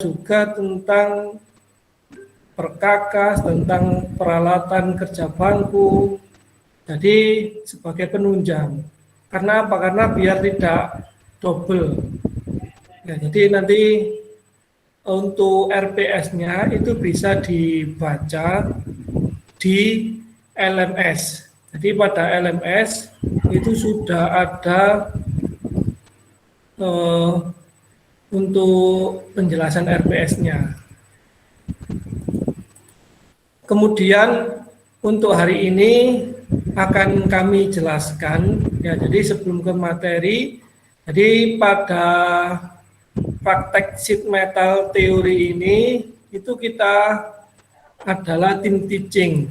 juga tentang perkakas, tentang peralatan kerja bangku. Jadi sebagai penunjang. Karena apa? Karena biar tidak double. Ya, jadi nanti untuk RPS-nya itu bisa dibaca di LMS. Jadi pada LMS itu sudah ada untuk penjelasan RPS-nya. Kemudian untuk hari ini akan kami jelaskan ya. Jadi sebelum ke materi, jadi pada praktek sheet metal teori ini itu kita adalah tim teaching.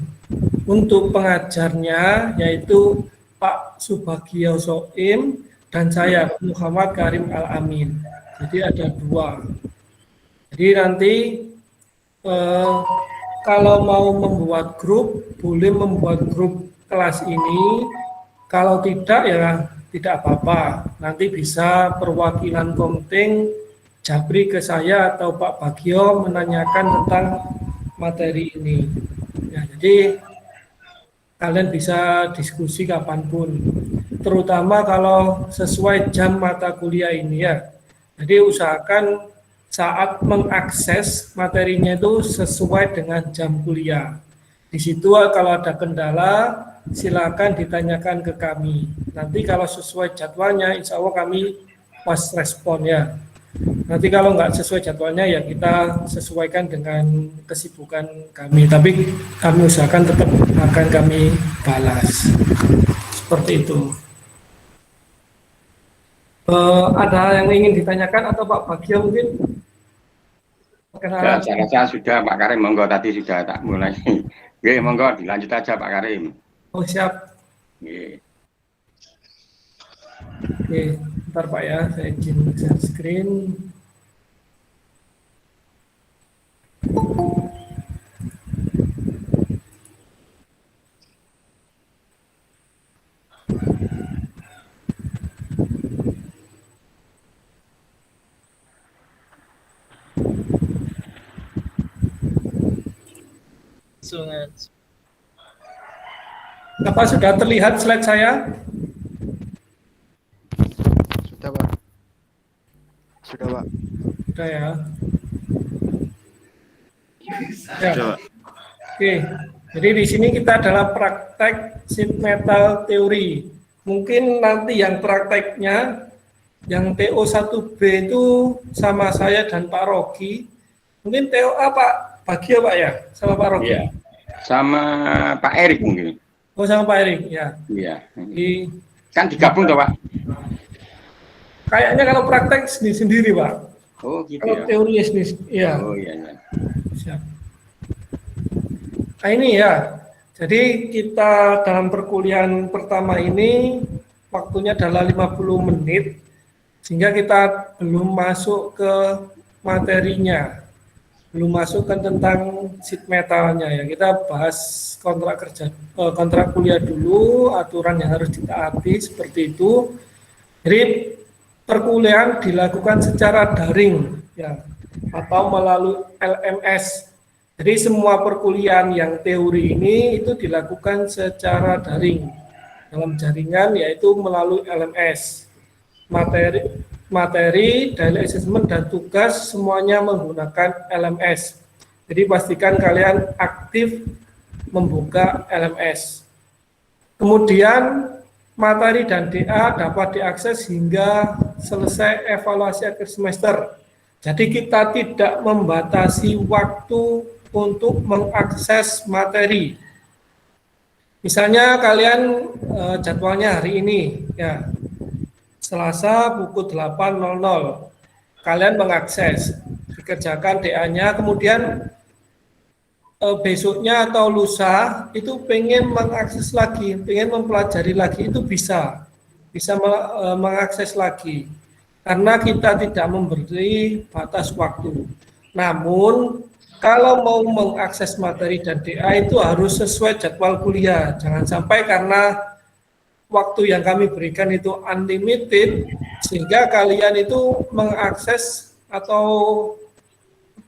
Untuk pengajarnya yaitu Pak Subagio Soim dan saya Muhammad Karim Al-Amin. Jadi ada dua. Jadi nanti kalau mau membuat grup, boleh membuat grup kelas ini. Kalau tidak ya tidak apa-apa. Nanti bisa perwakilan Komting Jabri ke saya atau Pak Bagio menanyakan tentang materi ini. Ya, jadi kalian bisa diskusi kapanpun, terutama kalau sesuai jam mata kuliah ini ya. Jadi usahakan saat mengakses materinya itu sesuai dengan jam kuliah. Di situ kalau ada kendala silakan ditanyakan ke kami. Nanti kalau sesuai jadwalnya insya Allah kami pas respon ya. Nanti kalau nggak sesuai jadwalnya ya kita sesuaikan dengan kesibukan kami. Tapi kami usahakan tetap akan kami balas. Seperti itu. Ada yang ingin ditanyakan atau Pak Bagio mungkin? Saya sudah Pak Karim, monggo tadi sudah tak mulai. Oke, monggo dilanjut aja Pak Karim. Oh siap. Oke, bentar Pak ya, saya izin share screen. Apa sudah terlihat slide saya? Sudah Pak. Sudah Pak. Sudah ya. Ya. Oke. Jadi di sini kita adalah praktek sheet metal teori. Mungkin nanti yang prakteknya yang TO1B itu sama saya dan Pak Rogi. Mungkin TOA Pak Bagio Pak ya, sama Pak Rogi. Iya. Sama Pak Erik mungkin. Oh sama Pak Erik ya. Iya. Kan digabung toh Pak? Kayaknya kalau praktek sendiri-sendiri Pak. Oh gitu kalau ya. Teori sendiri. Iya. Oh iya. Siap. Nah ini ya. Jadi kita dalam perkuliahan pertama ini waktunya adalah 50 menit. Sehingga kita belum masuk ke materinya. Belum masukkan tentang sheet metalnya ya. Kita bahas kontrak kuliah dulu, aturan yang harus ditaati seperti itu. Jadi perkuliahan dilakukan secara daring ya atau melalui LMS. Jadi semua perkuliahan yang teori ini itu dilakukan secara daring dalam jaringan yaitu melalui LMS. Materi, daily assessment dan tugas semuanya menggunakan LMS. Jadi pastikan kalian aktif membuka LMS. Kemudian materi dan DA dapat diakses hingga selesai evaluasi akhir semester. Jadi kita tidak membatasi waktu untuk mengakses materi. Misalnya kalian jadwalnya hari ini ya. Selasa pukul 8.00 kalian mengakses, dikerjakan DA-nya, kemudian besoknya atau lusa itu pengen mengakses lagi, pengen mempelajari lagi, itu bisa mengakses lagi karena kita tidak memberi batas waktu. Namun kalau mau mengakses materi dan DA itu harus sesuai jadwal kuliah, jangan sampai karena waktu yang kami berikan itu unlimited sehingga kalian itu mengakses atau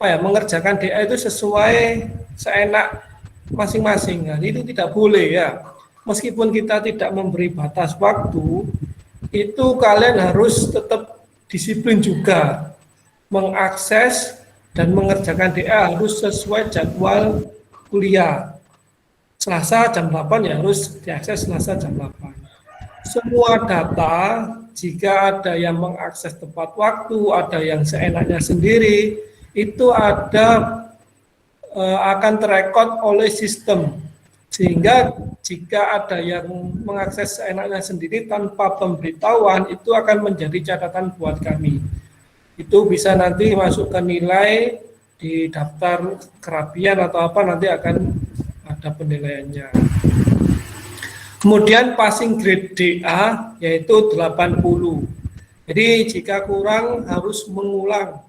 mengerjakan DA itu sesuai seenak masing-masing. Nah, itu tidak boleh ya. Meskipun kita tidak memberi batas waktu, itu kalian harus tetap disiplin juga mengakses dan mengerjakan DA harus sesuai jadwal kuliah. Selasa jam 8 ya harus diakses Selasa jam 8. Semua data, jika ada yang mengakses tepat waktu, ada yang seenaknya sendiri, itu akan terekod oleh sistem. Sehingga jika ada yang mengakses seenaknya sendiri tanpa pemberitahuan, itu akan menjadi catatan buat kami. Itu bisa nanti masukkan nilai di daftar kerapian atau apa, nanti akan ada penilaiannya. Kemudian passing grade DA yaitu 80. Jadi jika kurang harus mengulang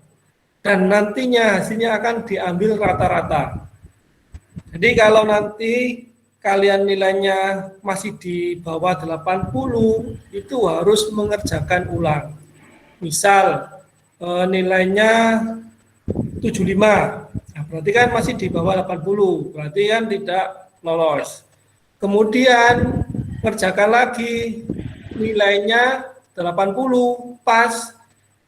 dan nantinya hasilnya akan diambil rata-rata. Jadi kalau nanti kalian nilainya masih di bawah 80, itu harus mengerjakan ulang. Misal nilainya 75, nah, berarti kan masih di bawah 80, berarti kan tidak lolos. Kemudian kerjakan lagi nilainya 80 pas.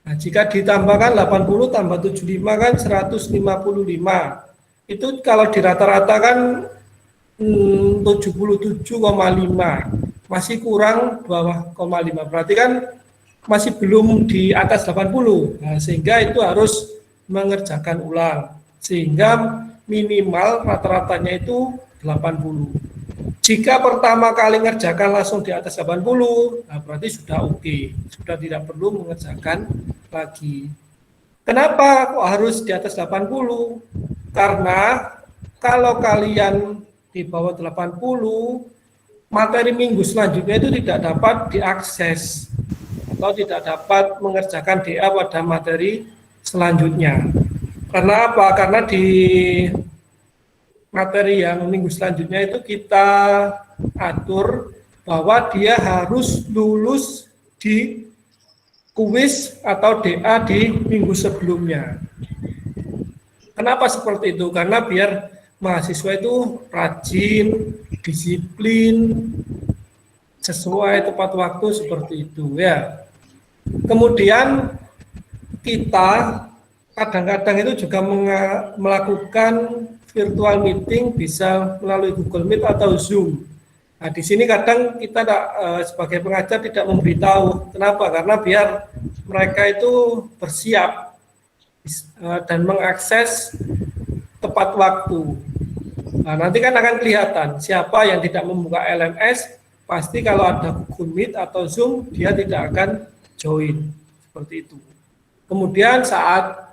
Nah, jika ditambahkan 80 tambah 75 kan 155. Itu kalau dirata-ratakan 77,5, masih kurang 2,5, berarti kan masih belum di atas 80. Nah, sehingga itu harus mengerjakan ulang sehingga minimal rata-ratanya itu 80. Jika pertama kali ngerjakan langsung di atas 80, nah berarti sudah oke, sudah tidak perlu mengerjakan lagi. Kenapa kok harus di atas 80? Karena kalau kalian di bawah 80, materi minggu selanjutnya itu tidak dapat diakses atau tidak dapat mengerjakan DA pada materi selanjutnya. Karena apa? Karena di materi yang minggu selanjutnya itu kita atur bahwa dia harus lulus di kuis atau DA di minggu sebelumnya. Kenapa seperti itu? Karena biar mahasiswa itu rajin, disiplin, sesuai tepat waktu seperti itu ya. Kemudian kita kadang-kadang itu juga melakukan virtual meeting bisa melalui Google Meet atau Zoom. Nah, di sini kadang kita sebagai pengajar tidak memberitahu. Kenapa? Karena biar mereka itu bersiap dan mengakses tepat waktu. Nah, nanti kan akan kelihatan siapa yang tidak membuka LMS, pasti kalau ada Google Meet atau Zoom, dia tidak akan join. Seperti itu. Kemudian saat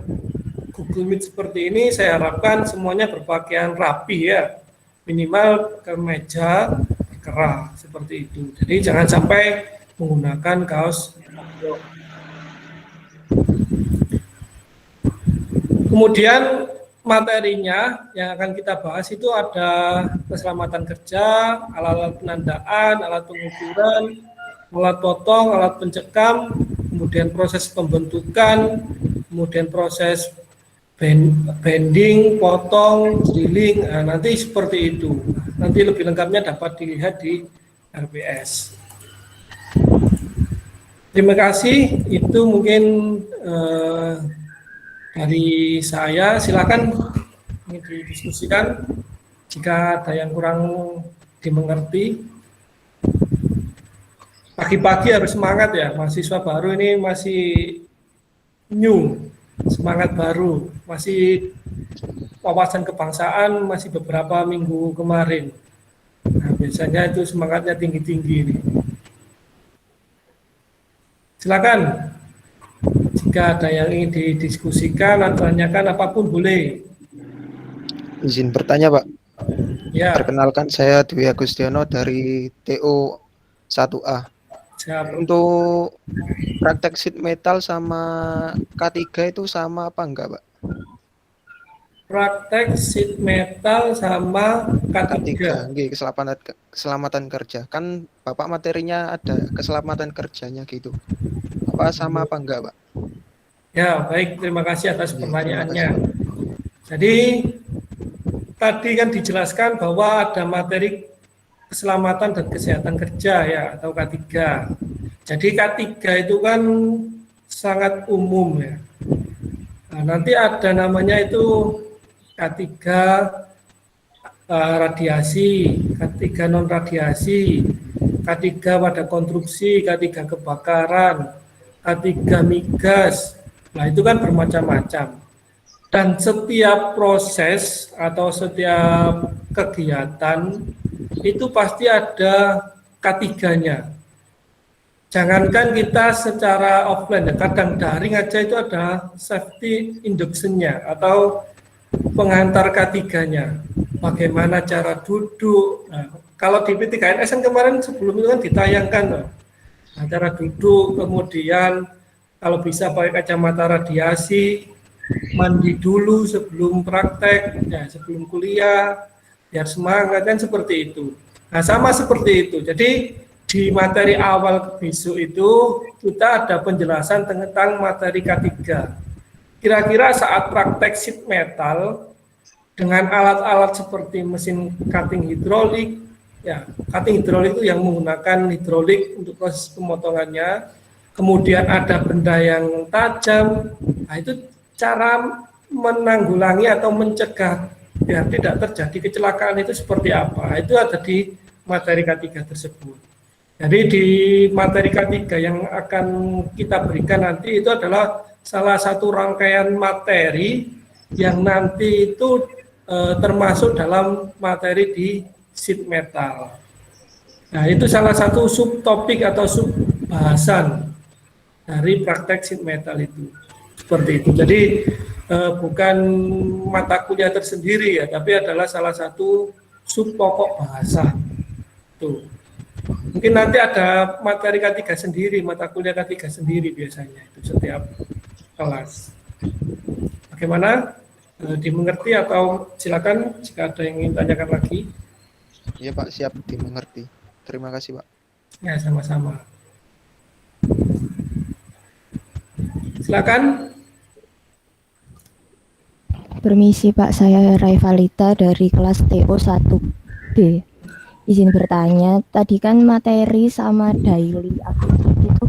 Google Meet seperti ini, saya harapkan semuanya berpakaian rapi ya. Minimal kemeja berkerah, seperti itu. Jadi jangan sampai menggunakan kaos. Kemudian materinya yang akan kita bahas itu ada keselamatan kerja, alat-alat penandaan, alat pengukuran, alat potong, alat pencekam, kemudian proses pembentukan, kemudian proses bending, potong, drilling, nah, nanti seperti itu. Nanti lebih lengkapnya dapat dilihat di RPS. Terima kasih, itu mungkin dari saya. Silakan ini didiskusikan jika ada yang kurang dimengerti. Pagi-pagi harus semangat ya, mahasiswa baru ini masih new, semangat baru, masih wawasan kebangsaan masih beberapa minggu kemarin. Nah, biasanya itu semangatnya tinggi-tinggi ini. Silakan. Jika ada yang ingin didiskusikan atau tanyakan apapun boleh. Izin bertanya, Pak. Ya. Perkenalkan, saya Dwi Agustiono dari TO 1A. Siap. Untuk praktek sheet metal sama K3 itu sama apa enggak, Pak? Praktek sheet metal sama K3. Oke, keselamatan kerja. Kan Bapak materinya ada keselamatan kerjanya gitu. Apa sama apa enggak, Pak? Ya, baik. Terima kasih atas Oke, pertanyaannya. terima kasih. Jadi tadi kan dijelaskan bahwa ada materi keselamatan dan kesehatan kerja ya, atau K3. Jadi K3 itu kan sangat umum ya. Nah, nanti ada namanya itu K3 radiasi, K3 non radiasi, K3 pada konstruksi, K3 kebakaran, K3 migas. Nah, itu kan bermacam-macam. Dan setiap proses atau setiap kegiatan itu pasti ada K3-nya. Jangankan kita secara offline, ya, kadang daring aja itu ada safety induction-nya atau pengantar K3-nya. Bagaimana cara duduk. Nah, kalau di P3NS kan kemarin sebelum itu kan ditayangkan. Nah, cara duduk, kemudian kalau bisa pakai kacamata radiasi, mandi dulu sebelum praktek, ya, sebelum kuliah, biar semangat, kan seperti itu. Nah, sama seperti itu. Jadi di materi awal besok itu kita ada penjelasan tentang materi K3. Kira-kira saat praktek sheet metal dengan alat-alat seperti mesin cutting hidrolik, ya, cutting hidrolik itu yang menggunakan hidrolik untuk proses pemotongannya, kemudian ada benda yang tajam. Nah, itu cara menanggulangi atau mencegah biar tidak terjadi kecelakaan itu seperti apa. Itu ada di materi K3 tersebut. Jadi di materi K3 yang akan kita berikan nanti itu adalah salah satu rangkaian materi yang nanti itu termasuk dalam materi di sheet metal. Nah, itu salah satu subtopik atau subbahasan dari praktek sheet metal itu. Seperti itu. Jadi bukan mata kuliah tersendiri ya, tapi adalah salah satu subpokok bahasa. Tuh. Mungkin nanti ada materi K3 sendiri, mata kuliah K3 sendiri biasanya itu setiap kelas. Bagaimana? Dimengerti atau silakan jika ada yang ingin tanyakan lagi. Iya Pak, siap dimengerti. Terima kasih Pak. Ya, sama-sama. Silakan. Permisi Pak, saya Raivalita dari kelas TO 1B. Izin bertanya, tadi kan materi sama daily activity itu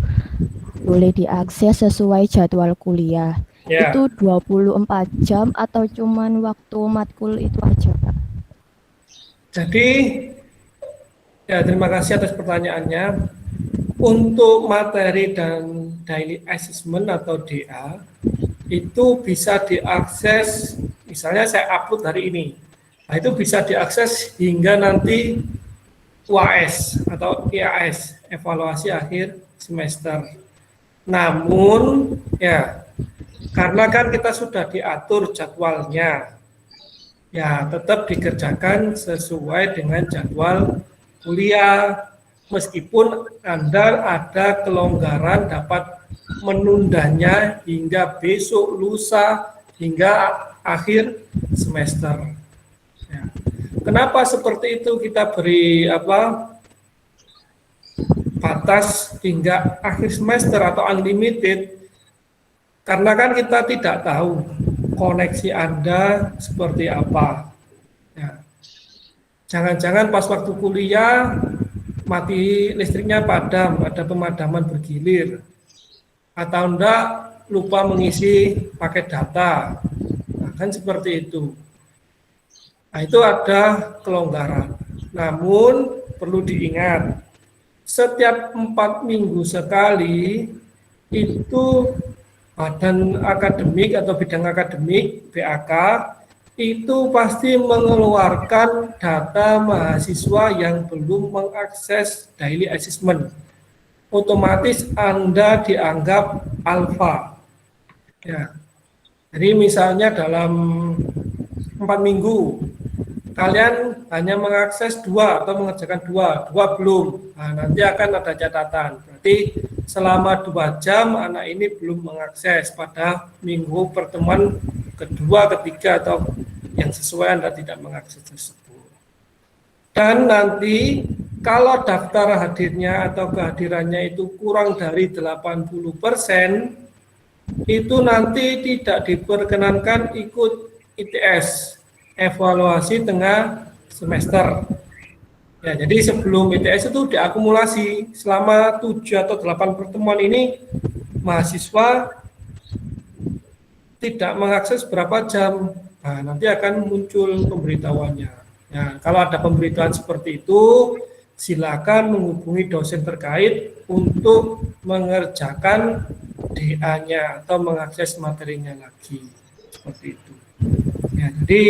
boleh diakses sesuai jadwal kuliah. Ya. Itu 24 jam atau cuman waktu matkul itu aja Pak? Jadi, ya terima kasih atas pertanyaannya. Untuk materi dan daily assessment atau DA, itu bisa diakses, misalnya saya upload hari ini. Nah, itu bisa diakses hingga nanti UAS atau IAS, evaluasi akhir semester. Namun, ya, karena kan kita sudah diatur jadwalnya, ya tetap dikerjakan sesuai dengan jadwal kuliah, meskipun Anda ada kelonggaran dapat menundanya hingga besok, lusa, hingga akhir semester. Ya. Kenapa seperti itu kita beri batas hingga akhir semester atau unlimited? Karena kan kita tidak tahu koneksi Anda seperti apa. Ya. Jangan-jangan pas waktu kuliah mati listriknya padam, ada pemadaman bergilir. Atau enggak lupa mengisi paket data. Nah, kan seperti itu. Nah, itu ada kelonggaran. Namun perlu diingat, setiap 4 minggu sekali itu Badan Akademik atau Bidang Akademik BAK itu pasti mengeluarkan data mahasiswa yang belum mengakses daily assessment. Otomatis Anda dianggap alfa. Ya. Jadi misalnya dalam 4 minggu kalian hanya mengakses 2 atau mengerjakan 2 belum. Nah, nanti akan ada catatan. Berarti selama 2 jam anak ini belum mengakses pada minggu pertemuan kedua, ketiga atau yang sesuai Anda tidak mengakses tersebut. Dan nanti kalau daftar hadirnya atau kehadirannya itu kurang dari 80%, itu nanti tidak diperkenankan ikut ITS, evaluasi tengah semester. Ya, jadi sebelum ITS itu diakumulasi selama 7 atau 8 pertemuan ini mahasiswa tidak mengakses berapa jam. Nah, nanti akan muncul pemberitahuannya. Nah, kalau ada pemberitahuan seperti itu, silakan menghubungi dosen terkait untuk mengerjakan DA-nya atau mengakses materinya lagi. Seperti itu. Ya, jadi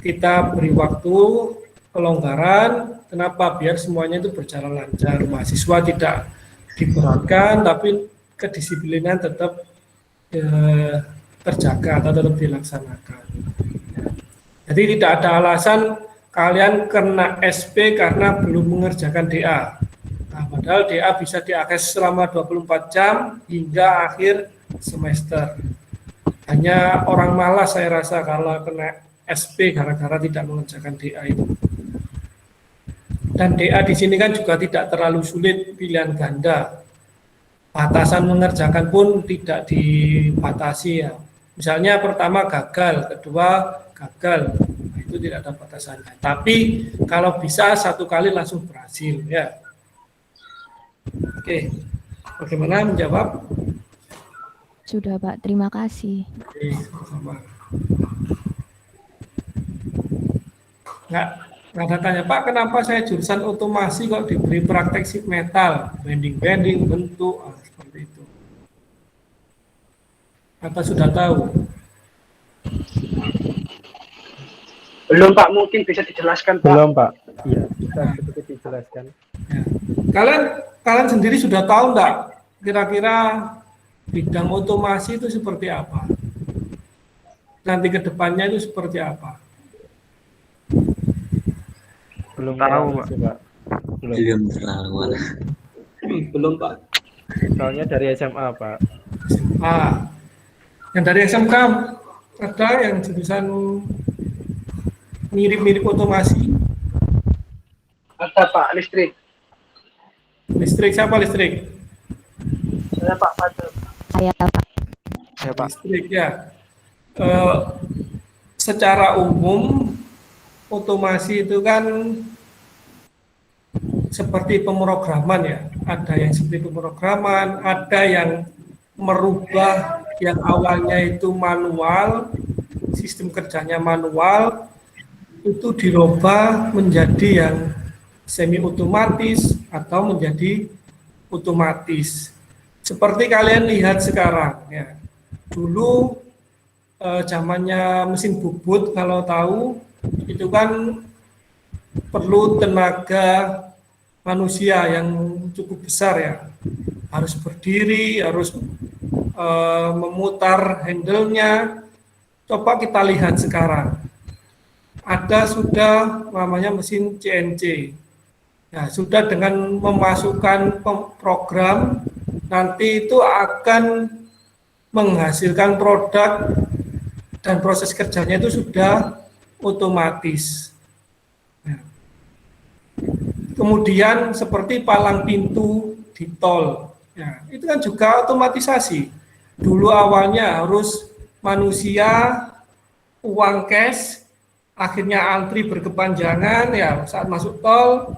kita beri waktu kelonggaran. Kenapa? Biar semuanya itu berjalan lancar. Mahasiswa tidak diberatkan, tapi kedisiplinan tetap terjaga atau tetap dilaksanakan. Jadi tidak ada alasan kalian kena SP karena belum mengerjakan DA. Nah, padahal DA bisa diakses selama 24 jam hingga akhir semester. Hanya orang malas saya rasa kalau kena SP gara-gara tidak mengerjakan DA itu. Dan DA di sini kan juga tidak terlalu sulit, pilihan ganda. Batasan mengerjakan pun tidak dibatasi ya. Misalnya pertama gagal, kedua gagal, nah, itu tidak ada batasannya. Tapi kalau bisa satu kali langsung berhasil ya. Oke, bagaimana menjawab? Sudah Pak, terima kasih. Oke, sama. Nggak ada tanya, Pak, kenapa saya jurusan otomasi kok diberi praktek sheet metal, bending-bending, bentuk, seperti itu. Apa sudah tahu? Belum Pak, mungkin bisa dijelaskan Pak. Belum Pak. Iya, bisa sedikit dijelaskan. Ya. Kalian sendiri sudah tahu enggak kira-kira bidang otomasi itu seperti apa? Nanti ke depannya itu seperti apa? Belum Tahu, tahu Pak. sih, Pak. Belum. Belum Pak. Soalnya dari SMA Pak. Yang dari SMK ada yang jurusan mirip-mirip otomasi. Ada Pak, listrik. Listrik siapa listrik? Saya Pak Fadil. Saya Pak. Ya Pak. Listrik ya. Secara umum otomasi itu kan seperti pemrograman ya. Ada yang seperti pemrograman, ada yang merubah yang awalnya itu manual, sistem kerjanya manual, itu dirubah menjadi yang semi otomatis atau menjadi otomatis. Seperti kalian lihat sekarang ya. Dulu zamannya mesin bubut kalau tahu itu kan perlu tenaga manusia yang cukup besar ya, harus berdiri, harus memutar handle-nya. Coba kita lihat sekarang, ada sudah namanya mesin CNC. Nah, sudah dengan memasukkan program, nanti itu akan menghasilkan produk dan proses kerjanya itu sudah otomatis. Nah, kemudian seperti palang pintu di tol, ya, itu kan juga otomatisasi. Dulu awalnya harus manusia, uang cash, akhirnya antri berkepanjangan ya saat masuk tol.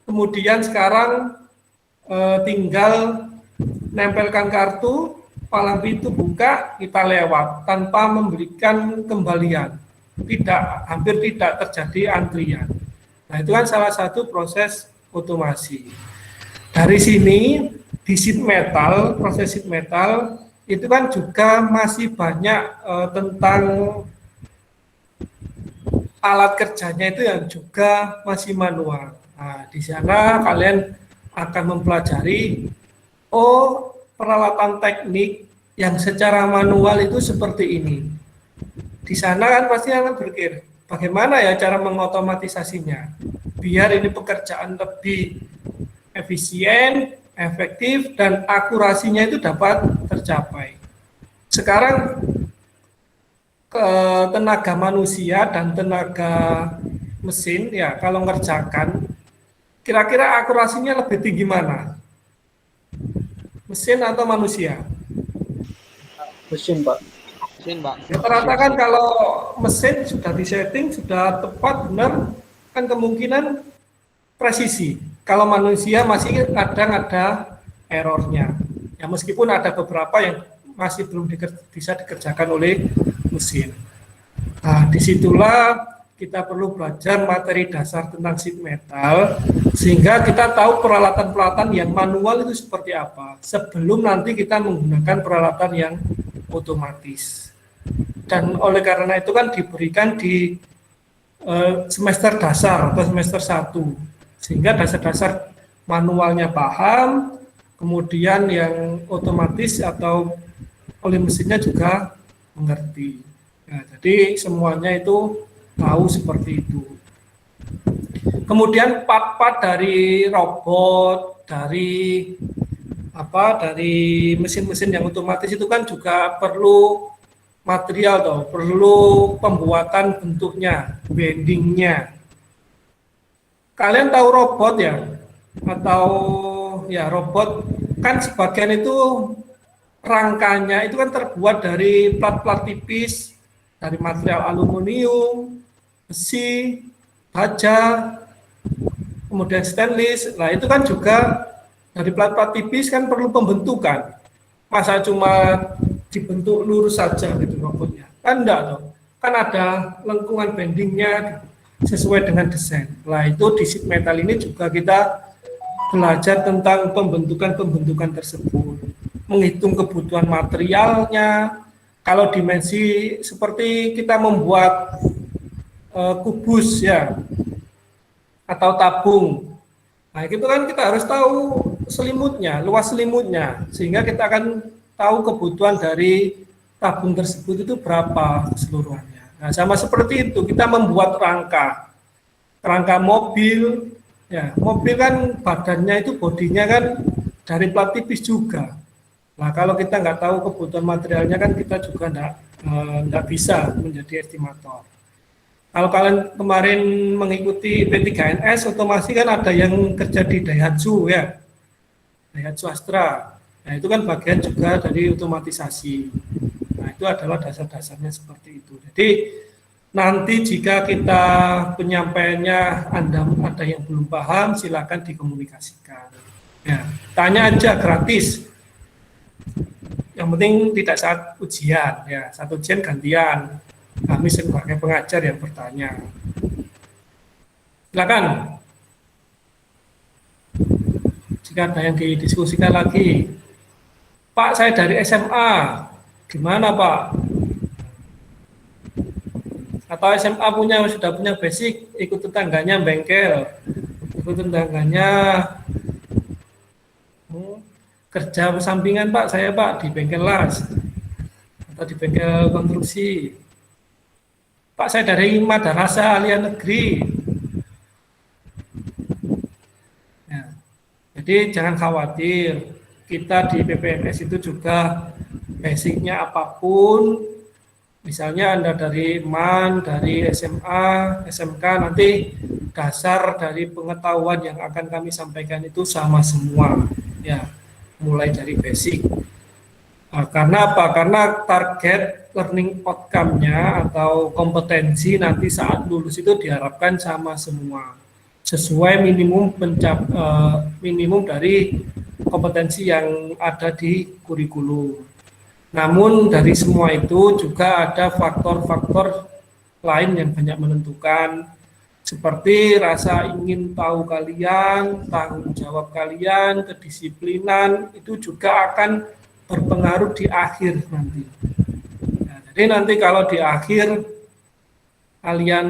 Kemudian sekarang tinggal nempelkan kartu, palang pintu buka, kita lewat tanpa memberikan kembalian. Hampir tidak terjadi antrian. Nah, itu kan salah satu proses otomasi. Dari sini di sheet metal, proses sheet metal itu kan juga masih banyak tentang alat kerjanya itu yang juga masih manual. Nah, di sana kalian akan mempelajari peralatan teknik yang secara manual itu seperti ini. Di sana kan pasti akan berpikir, bagaimana ya cara mengotomatisasinya, biar ini pekerjaan lebih efisien, efektif, dan akurasinya itu dapat tercapai. Sekarang tenaga manusia dan tenaga mesin, ya kalau ngerjakan, kira-kira akurasinya lebih tinggi mana? Mesin atau manusia? Mesin Pak. Mesin, Pak. Rata-rata kan kalau mesin sudah disetting, sudah tepat, benar, kan kemungkinan presisi. Kalau manusia masih kadang ada errornya. Ya meskipun ada beberapa yang masih belum bisa dikerjakan oleh mesin. Nah, disitulah kita perlu belajar materi dasar tentang sheet metal, sehingga kita tahu peralatan-peralatan yang manual itu seperti apa, sebelum nanti kita menggunakan peralatan yang otomatis. Dan oleh karena itu kan diberikan di semester dasar atau semester 1, sehingga dasar-dasar manualnya paham, kemudian yang otomatis atau oleh mesinnya juga mengerti. Nah, jadi semuanya itu tahu seperti itu. Kemudian part-part dari robot, dari mesin-mesin yang otomatis itu kan juga perlu material perlu pembuatan bentuknya, bendingnya. Kalian tahu robot ya? Atau ya robot kan sebagian itu rangkanya itu kan terbuat dari plat-plat tipis, dari material aluminium, besi, baja, kemudian stainless. Nah itu kan juga dari plat-plat tipis kan perlu pembentukan. Masa cuma dibentuk lurus saja gitu robotnya? Kan enggak dong. Kan ada lengkungan bendingnya sesuai dengan desain. Nah itu di sheet metal ini juga kita belajar tentang pembentukan tersebut, menghitung kebutuhan materialnya. Kalau dimensi seperti kita membuat kubus ya, atau tabung. Nah itu kan kita harus tahu selimutnya, luas selimutnya, sehingga kita akan tahu kebutuhan dari tabung tersebut itu berapa keseluruhannya. Nah sama seperti itu, kita membuat rangka mobil. Ya, mobil kan badannya itu bodinya kan dari plat tipis juga. Nah, kalau kita nggak tahu kebutuhan materialnya kan kita juga nggak bisa menjadi estimator. Kalau kalian kemarin mengikuti P3NS, otomasi kan ada yang kerja di Daihatsu ya, Daihatsu Astra. Nah, itu kan bagian juga dari otomatisasi. Nah, itu adalah dasar-dasarnya seperti itu. Jadi nanti jika kita penyampaiannya ada yang belum paham, silakan dikomunikasikan. Ya, tanya aja gratis. Yang penting tidak saat ujian, ya saat ujian gantian. Kami sebagai pengajar yang bertanya. Silakan. Jika ada yang didiskusikan lagi, Pak saya dari SMA, gimana Pak? Atau SMA sudah punya basic, ikut tetangganya bengkel, ikut tetangganya kerja sampingan Pak, saya Pak di bengkel las atau di bengkel konstruksi. Pak saya dari Madarasa Alia Negeri. Ya. Jadi jangan khawatir, kita di PPNS itu juga basicnya apapun. Misalnya Anda dari MAN, dari SMA, SMK, nanti dasar dari pengetahuan yang akan kami sampaikan itu sama semua, ya, mulai dari basic. Nah, karena apa? Karena target learning outcome-nya atau kompetensi nanti saat lulus itu diharapkan sama semua, sesuai minimum dari kompetensi yang ada di kurikulum. Namun dari semua itu juga ada faktor-faktor lain yang banyak menentukan, seperti rasa ingin tahu kalian, tanggung jawab kalian, kedisiplinan, itu juga akan berpengaruh di akhir nanti. Nah, jadi nanti kalau di akhir kalian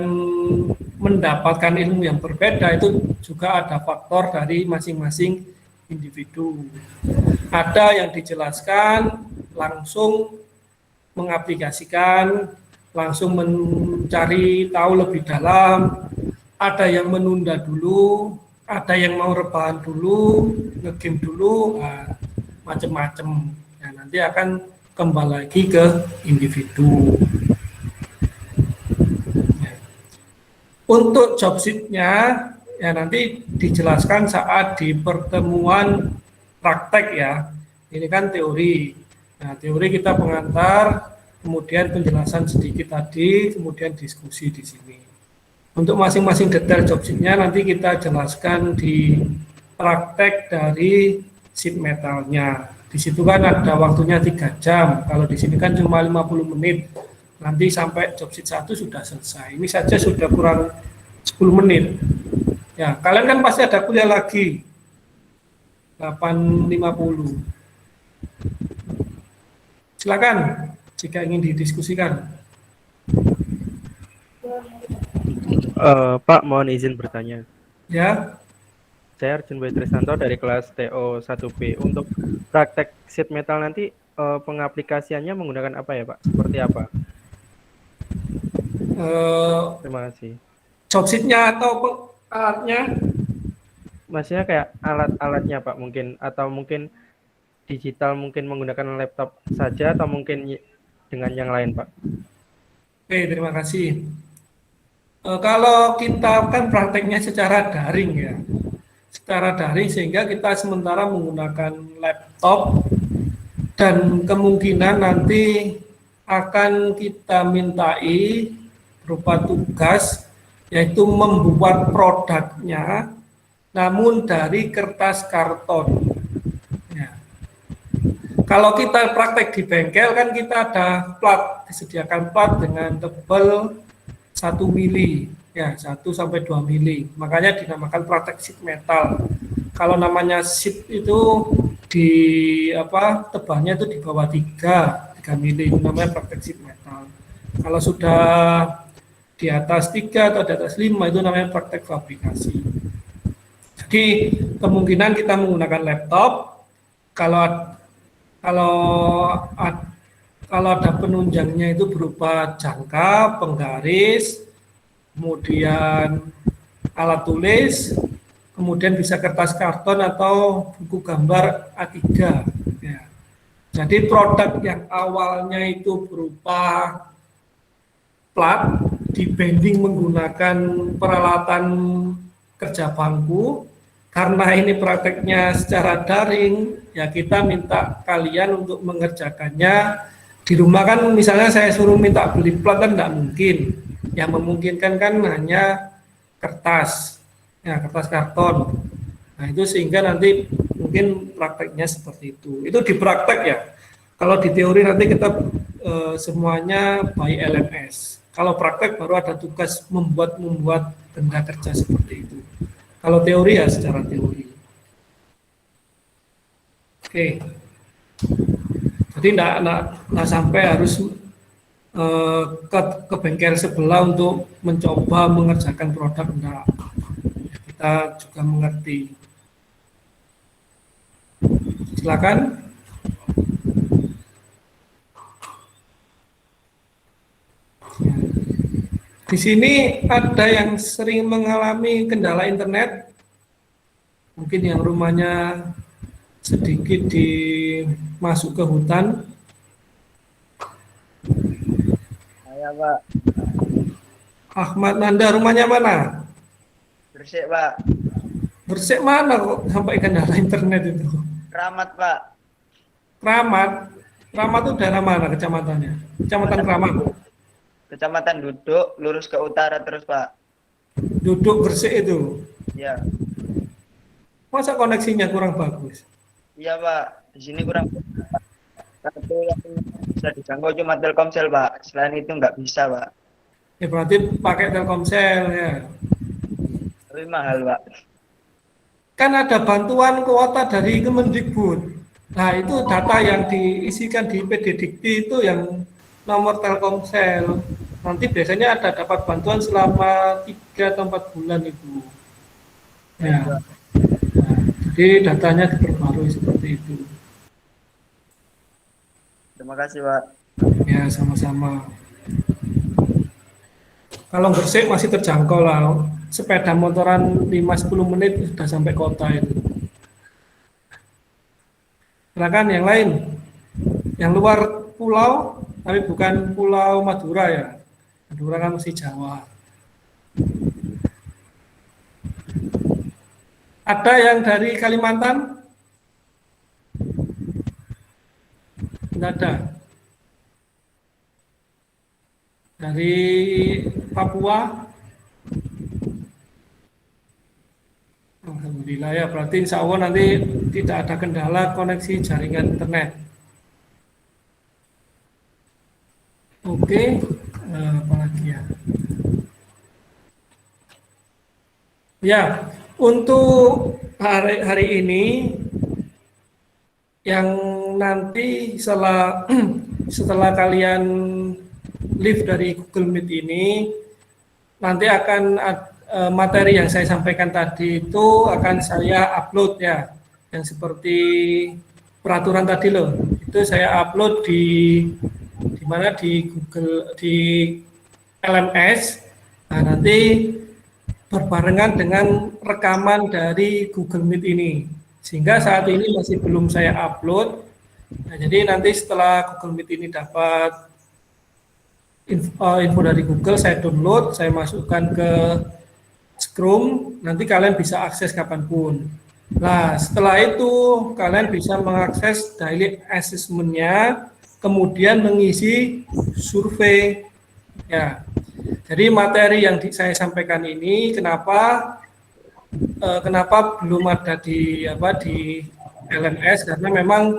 mendapatkan ilmu yang berbeda, itu juga ada faktor dari masing-masing individu. Ada yang dijelaskan langsung mengaplikasikan, langsung mencari tahu lebih dalam, ada yang menunda dulu, ada yang mau rebahan dulu, ngegame dulu, macam-macam. Nah, nanti akan kembali lagi ke individu. Untuk job sheet-nya ya nanti dijelaskan saat di pertemuan praktek ya. Ini kan teori. Nah, teori kita pengantar, kemudian penjelasan sedikit tadi, kemudian diskusi di sini. Untuk masing-masing detail job sheet-nya nanti kita jelaskan di praktek dari sheet metalnya. Di situ kan ada waktunya 3 jam, kalau di sini kan cuma 50 menit. Nanti sampai job sheet 1 sudah selesai. Ini saja sudah kurang 10 menit. Ya, kalian kan pasti ada kuliah lagi. 8.50. Silakan jika ingin didiskusikan. Pak, mohon izin bertanya. Ya, Saya Arjun Boy Trisanto dari kelas TO 1B. Untuk praktek sheet metal nanti pengaplikasiannya menggunakan apa ya, Pak? Seperti apa? Terima kasih. job sheet-nya atau alatnya. Maksudnya kayak alat-alatnya, Pak, mungkin, atau mungkin digital, mungkin menggunakan laptop saja, atau mungkin dengan yang lain, Pak? Oke, terima kasih. Kalau kita kan prakteknya secara daring ya, secara daring sehingga kita sementara menggunakan laptop dan kemungkinan nanti akan kita mintai berupa tugas yaitu membuat produknya namun dari kertas karton. Ya. Kalau kita praktek di bengkel kan kita ada plat, disediakan plat dengan tebal 1 mili, ya 1 sampai 2 mili. Makanya dinamakan praktek sheet metal. Kalau namanya sheet itu di tebalnya itu di bawah 3 mili, itu namanya praktek sheet metal. Kalau sudah di atas 3 atau di atas 5 itu namanya praktek fabrikasi. Jadi kemungkinan kita menggunakan laptop. Kalau ada penunjangnya itu berupa jangka, penggaris, kemudian alat tulis, kemudian bisa kertas karton atau buku gambar A3. Ya. Jadi produk yang awalnya itu berupa plat, dibanding menggunakan peralatan kerja bangku, karena ini prakteknya secara daring, ya kita minta kalian untuk mengerjakannya di rumah. Kan misalnya saya suruh minta beli plat kan tidak mungkin. Yang memungkinkan kan hanya kertas, ya kertas karton. Nah itu sehingga nanti mungkin prakteknya seperti itu. Itu di praktek ya. Kalau di teori nanti kita semuanya by LMS. Kalau praktek baru ada tugas membuat benda kerja seperti itu. Kalau teori ya secara teori. Oke. Jadi enggak sampai harus ke bengkel sebelah untuk mencoba mengerjakan produk, enggak. Kita juga mengerti. Silakan. Di sini ada yang sering mengalami kendala internet, mungkin yang rumahnya sedikit masuk ke hutan. Saya Pak. Ahmad Nanda, rumahnya mana? Gresik Pak. Gresik mana kok sampai kendala internet itu? Kramat Pak. Kramat. Kramat itu daerah mana kecamatannya? Kecamatan Kramat. Kecamatan Duduk, lurus ke utara terus Pak. Duduk Gresik itu. Iya. Masa koneksinya kurang bagus? Iya Pak. Di sini kurang. Satu yang bisa dijangkau cuma Telkomsel Pak. Selain itu nggak bisa Pak. Ya berarti pakai Telkomsel ya. Tapi mahal Pak. Kan ada bantuan kuota dari Kemendikbud. Nah itu data yang diisikan di PDDikti itu yang nomor Telkomsel. Nanti biasanya ada dapat bantuan selama 3 atau 4 bulan Ibu. Ya. Nah, jadi datanya diperbarui seperti itu. Terima kasih Pak. Ya sama-sama. Kalau Gresik masih terjangkau lah. Sepeda motoran 5-10 menit sudah sampai kota itu. Silakan yang lain. Yang luar pulau, tapi bukan Pulau Madura ya. Madura kan masih Jawa. Ada yang dari Kalimantan? Tidak ada. dari Papua. Alhamdulillah ya, berarti insya Allah nanti tidak ada kendala koneksi jaringan internet. Oke, apa lagi ya? Ya, untuk hari ini yang nanti setelah kalian live dari Google Meet ini, nanti akan materi yang saya sampaikan tadi itu akan saya upload ya, yang seperti peraturan tadi loh, itu saya upload di mana di Google, di LMS. Nah, nanti berbarengan dengan rekaman dari Google Meet ini, sehingga saat ini masih belum saya upload. Nah, jadi nanti setelah Google Meet ini dapat info dari Google, saya download, saya masukkan ke Chrome, nanti kalian bisa akses kapanpun. Nah, setelah itu kalian bisa mengakses daily assessment-nya, kemudian mengisi survei. Ya, jadi materi yang saya sampaikan ini kenapa belum ada di LMS, karena memang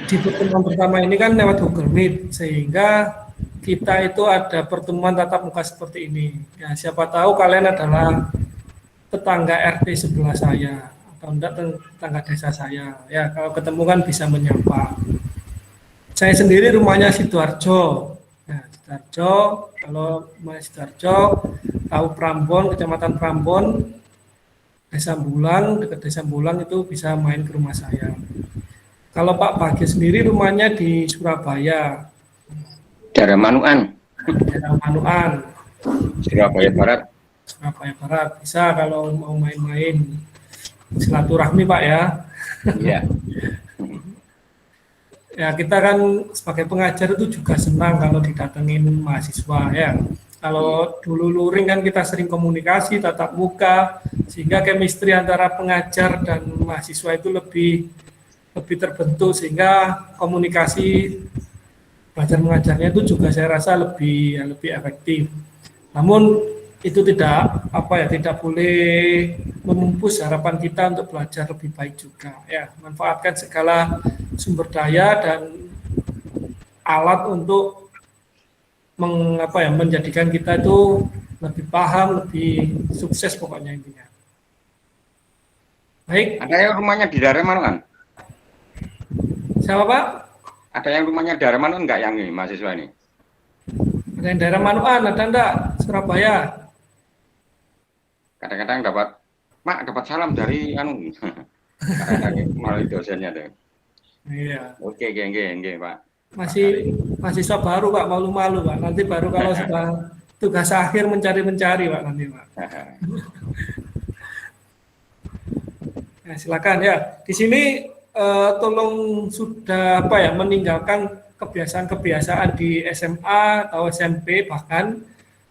di pertemuan pertama ini kan lewat Google Meet, sehingga kita itu ada pertemuan tatap muka seperti ini. Ya, siapa tahu kalian adalah tetangga RT sebelah saya atau enggak tetangga desa saya. Ya, kalau ketemu kan bisa menyapa. Saya sendiri rumahnya Sidoarjo. Ya, Sidoarjo, kalau rumahnya Sidoarjo, tahu Prambon, Kecamatan Prambon, Desa Bulang, dekat Desa Bulang itu bisa main ke rumah saya. Kalau Pak Bagio sendiri rumahnya di Surabaya. Daerah Manuan. Daerah Manuan. Surabaya Barat. Surabaya Barat. Bisa kalau mau main-main. Silaturahmi Pak ya. Iya. Ya, kita kan sebagai pengajar itu juga senang kalau didatengin mahasiswa ya. Kalau dulu luring kan kita sering komunikasi tatap muka, sehingga chemistry antara pengajar dan mahasiswa itu lebih terbentuk, sehingga komunikasi belajar mengajarnya itu juga saya rasa lebih efektif. Namun itu tidak boleh memupus harapan kita untuk belajar lebih baik juga ya. Manfaatkan segala sumber daya dan alat untuk menjadikan kita itu lebih paham, lebih sukses pokoknya intinya. Baik. Ada yang rumahnya di daerah Manuan? Siapa Pak? Ada yang rumahnya daerah Manuan enggak yang ini mahasiswa ini? Ada yang daerah Manuan, ada enggak? Surabaya. Kadang-kadang dapat salam dari kadang-kadang melalui dosennya deh. Iya. Oke, nggih, Pak. Masih mahasiswa baru Pak, malu-malu Pak. Nanti baru kalau sudah tugas akhir mencari Pak nanti Pak. Nah, silakan ya. Di sini tolong sudah meninggalkan kebiasaan-kebiasaan di SMA atau SMP bahkan,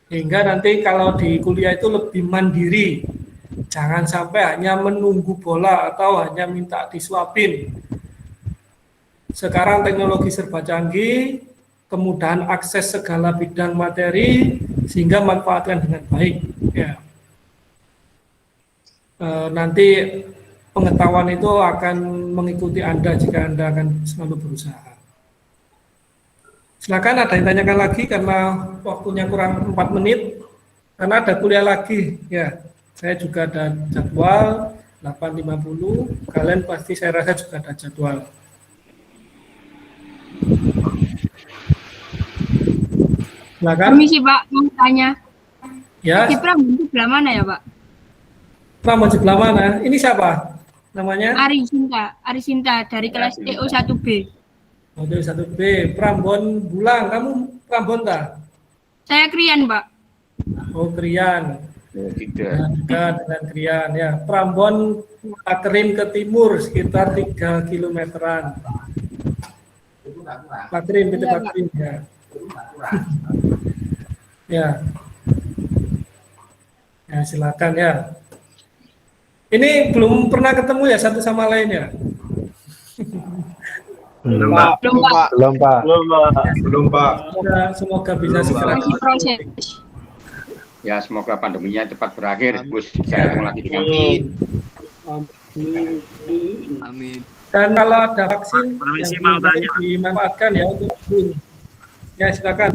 hingga nanti kalau di kuliah itu lebih mandiri. Jangan sampai hanya menunggu bola atau hanya minta disuapin. Sekarang teknologi serba canggih, kemudahan akses segala bidang materi, sehingga manfaatkan dengan baik. Ya. Nanti pengetahuan itu akan mengikuti Anda jika Anda akan selalu berusaha. Silakan, ada yang tanyakan lagi karena waktunya kurang 4 menit, karena ada kuliah lagi. Ya, saya juga ada jadwal 8.50. Kalian pasti saya rasa juga ada jadwal. Silakan. Permisi Pak, mau tanya. Ya. Di Prambon sebelah mana ya Pak? Prambon sebelah mana? Ini siapa namanya? Ari Sinta dari kelas TO 1B. Oh, TO 1B. Prambon Bulang. Kamu Prambon tak? Saya Krian Pak. Oh, Krian. Tidak. Dekat dengan Krian ya. Prambon Pakerim ke timur sekitar 3 kilometeran. Pakerim, itu Pakerim ya. Ya. Ya, silakan ya. Ini belum pernah ketemu ya satu sama lain ya? Belum, Pak. Belum, Pak. Semoga bisa segera. Masih proses. Ya semoga pandeminya cepat berakhir, Gus. Ya. Saya ketemu lagi dengan Amin. Dan kalau ada vaksin yang dimanfaatkan ya untuk vaksin. Ya silakan.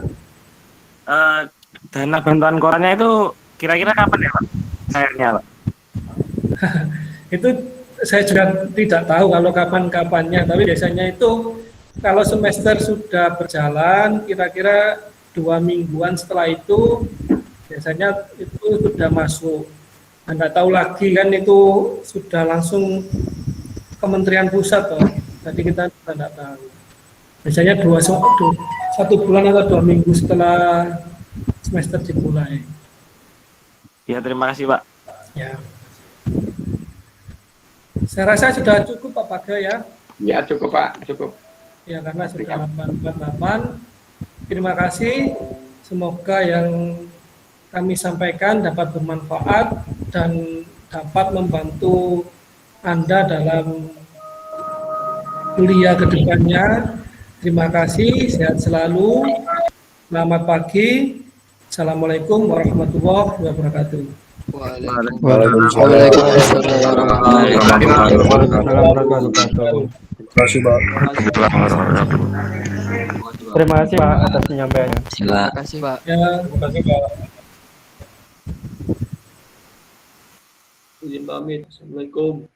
Dana bantuan korannya itu kira-kira kapan ya Pak? Sayangnya Pak. Itu saya juga tidak tahu kalau kapan-kapannya, tapi biasanya itu kalau semester sudah berjalan kira-kira 2 mingguan setelah itu biasanya itu sudah masuk. Anda tahu lagi kan itu sudah langsung Kementerian Pusat toh. Jadi kita tidak tahu. Biasanya 1 bulan atau 2 minggu setelah semester dimulai. Ya terima kasih Pak. Ya. Saya rasa sudah cukup Pak Baga ya. Ya cukup Pak, cukup. Ya karena sudah 8. Terima kasih. Semoga yang kami sampaikan dapat bermanfaat dan dapat membantu Anda dalam kuliah ke depannya. Terima kasih, sehat selalu. Selamat pagi. Assalamualaikum warahmatullahi wabarakatuh. Terima kasih Pak atas penyampaiannya. Terima kasih Pak. Ya, terima kasih Pak. Izin pamit. Assalamualaikum.